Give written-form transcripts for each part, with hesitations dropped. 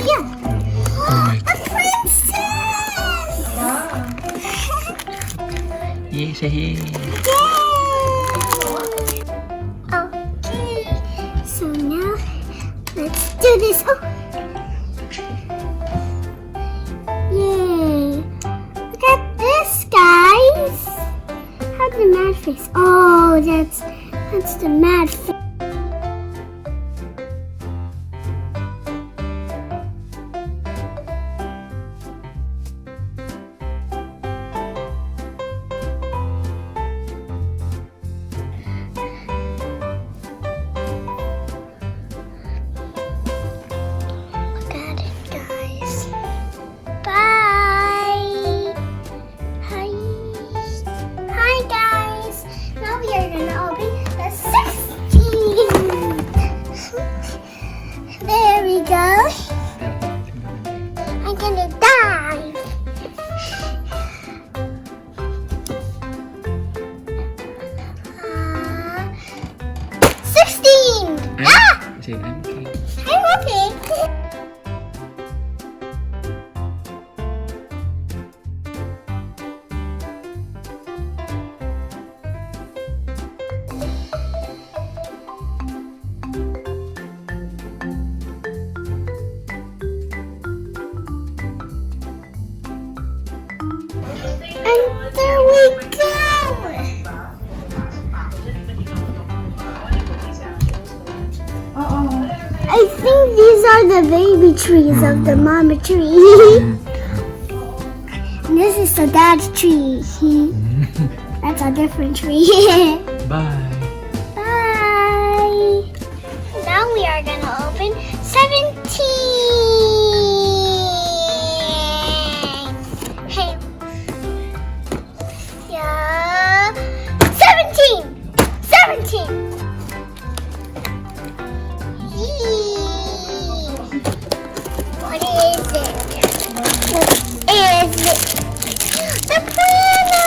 Yeah. Oh my A princess! Yay, say hey. Okay, so now let's do this. Oh. Yay! Look at this, guys. How's the mad face? Oh, that's the mad face. There we go. I'm gonna dive. Uh, 16. Say I'm okay. I'm okay. And there we go! I think these are the baby trees of the mama tree. And this is the dad tree. That's a different tree. Bye. Bye! Now we are gonna open 17! Hey. Yeah. 17! 17! Yee. What is it? What is it? The piano!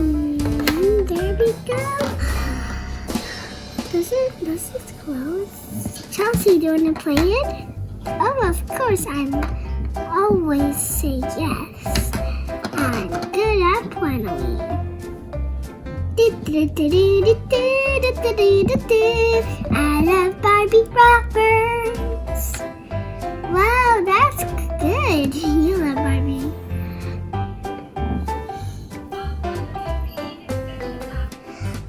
There we go. Does it close? Chelsea, do you want to play it? Oh, of course, I'm always say yes. I'm good at piano. I love Barbie Roberts. Wow, that's good. You love Barbie.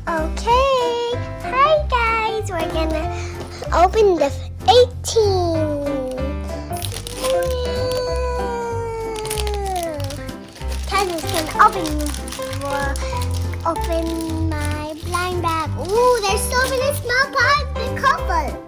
Okay, hi guys, we're gonna open the 18. Cousin's gonna open my blind bag. Ooh, there's so many small pies and couple.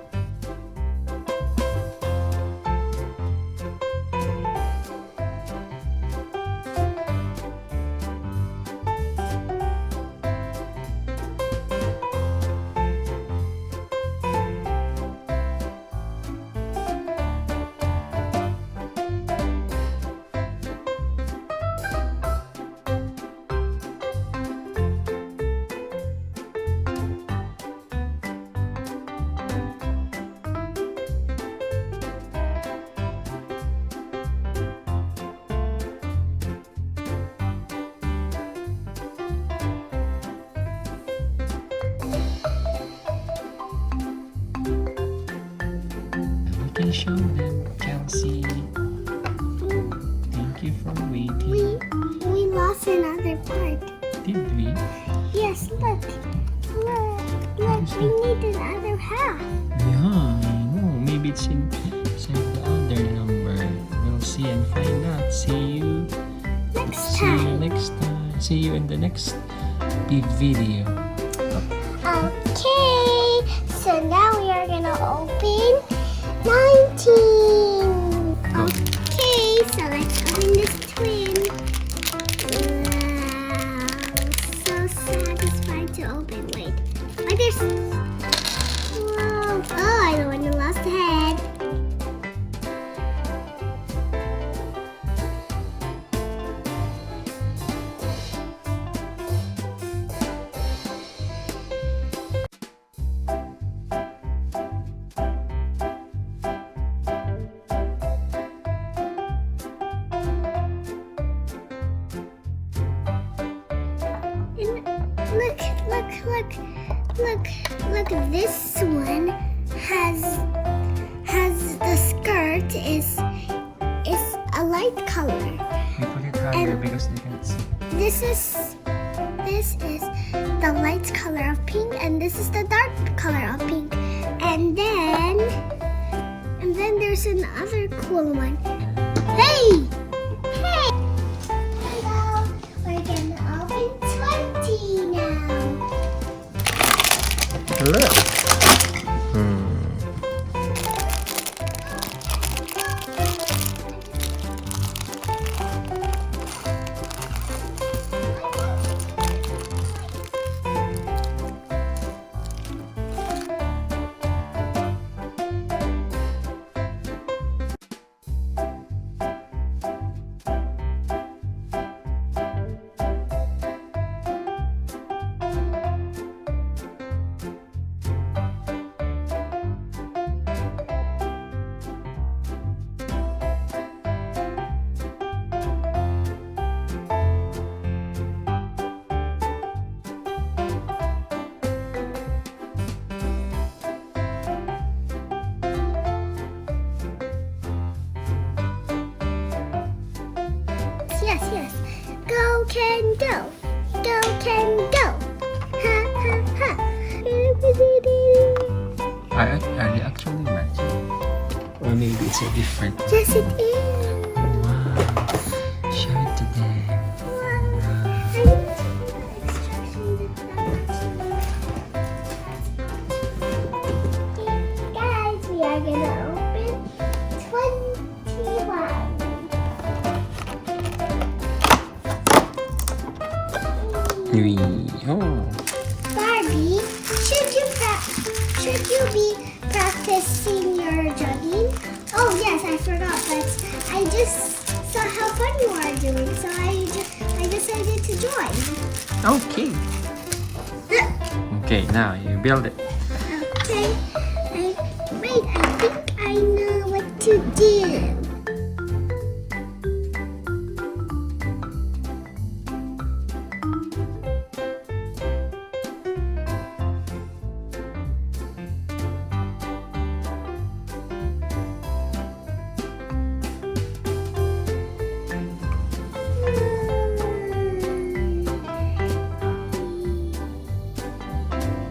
Can show them, Chelsea. Thank you for waiting. We lost another part. Did we? Yes, look. Look, we need another half. Yeah, I know. Maybe it's inside the other number. We'll see and find out. See you Next See you time. next time. See you in the next big video. Okay, so now we are gonna open 19. Okay, so let's open this twin. Wow, so satisfying. open. Wait. Like there's. Whoa. Oh, I the one who lost the head. Look, this one has the skirt is a light color. We put it higher because they can't see. This is the light color of pink, and this is the dark color of pink. And then there's another cool one. Hey! Hey! Hello! We're gonna open 20 now. Look. Yes. Go can go. Go can go. Ha ha ha. Are they actually matching? Or maybe it's a different. Yes, it is. Wow. Show it to them. Guys, we are gonna open 21. Oh. Barbie, should you be practicing your jogging? Oh yes, I forgot, but I just saw how fun you are doing, so I decided to join. Okay. Okay, now you build it. Okay. Wait, I think I know what to do.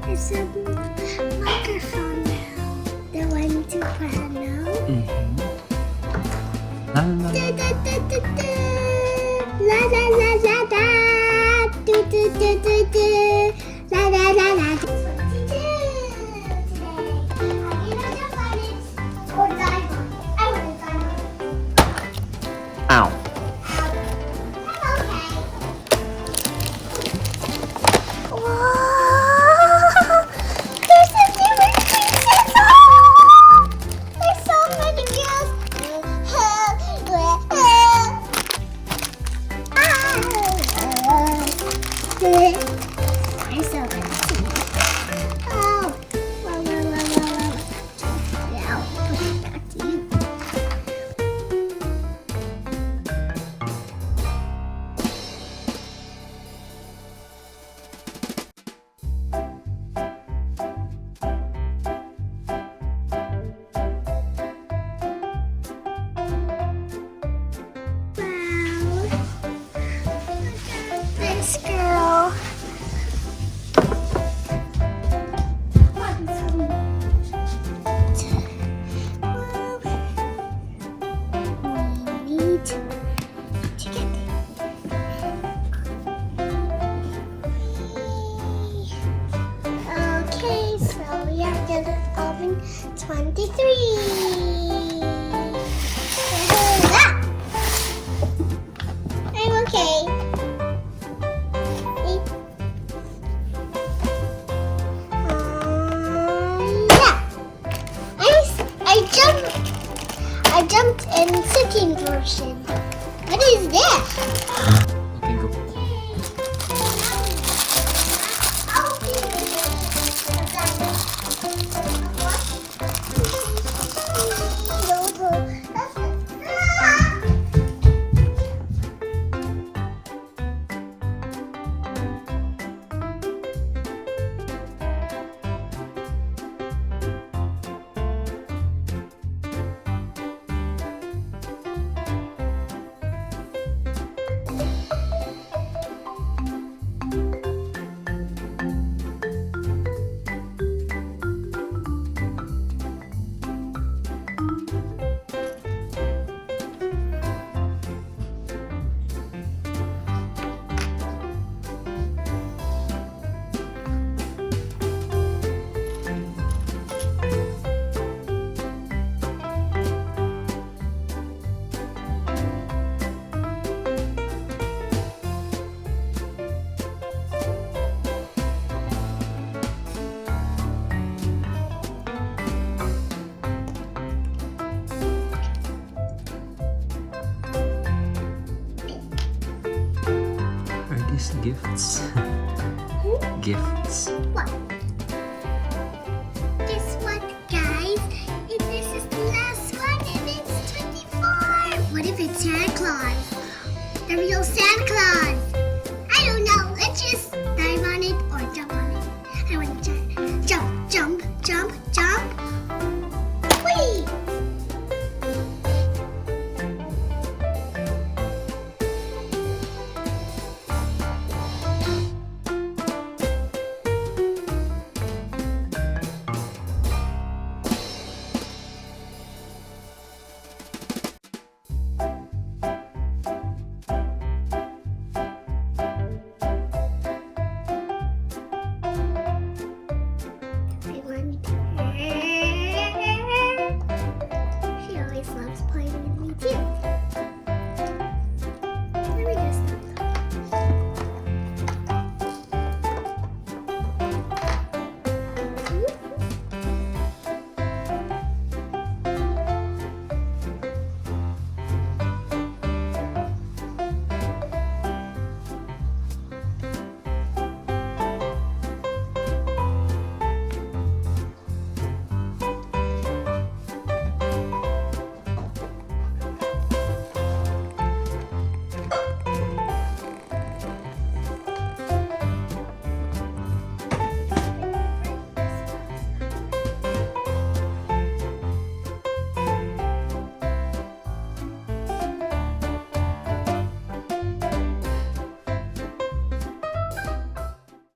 It's a microphone now. The one to piano. La la Da, da, da, da, da. La la la la la. Do do do do do. La la la la. What to do today? Are you gonna find it or diamond? I want a diamond. Ow. This girl. We need to get okay, so we have to open 23. I'm okay. version. What is this? Okay, go. Are these gifts? Gifts. What? Guess what, guys? If this is the last one and it's 24. What if it's Santa Claus? The real Santa Claus.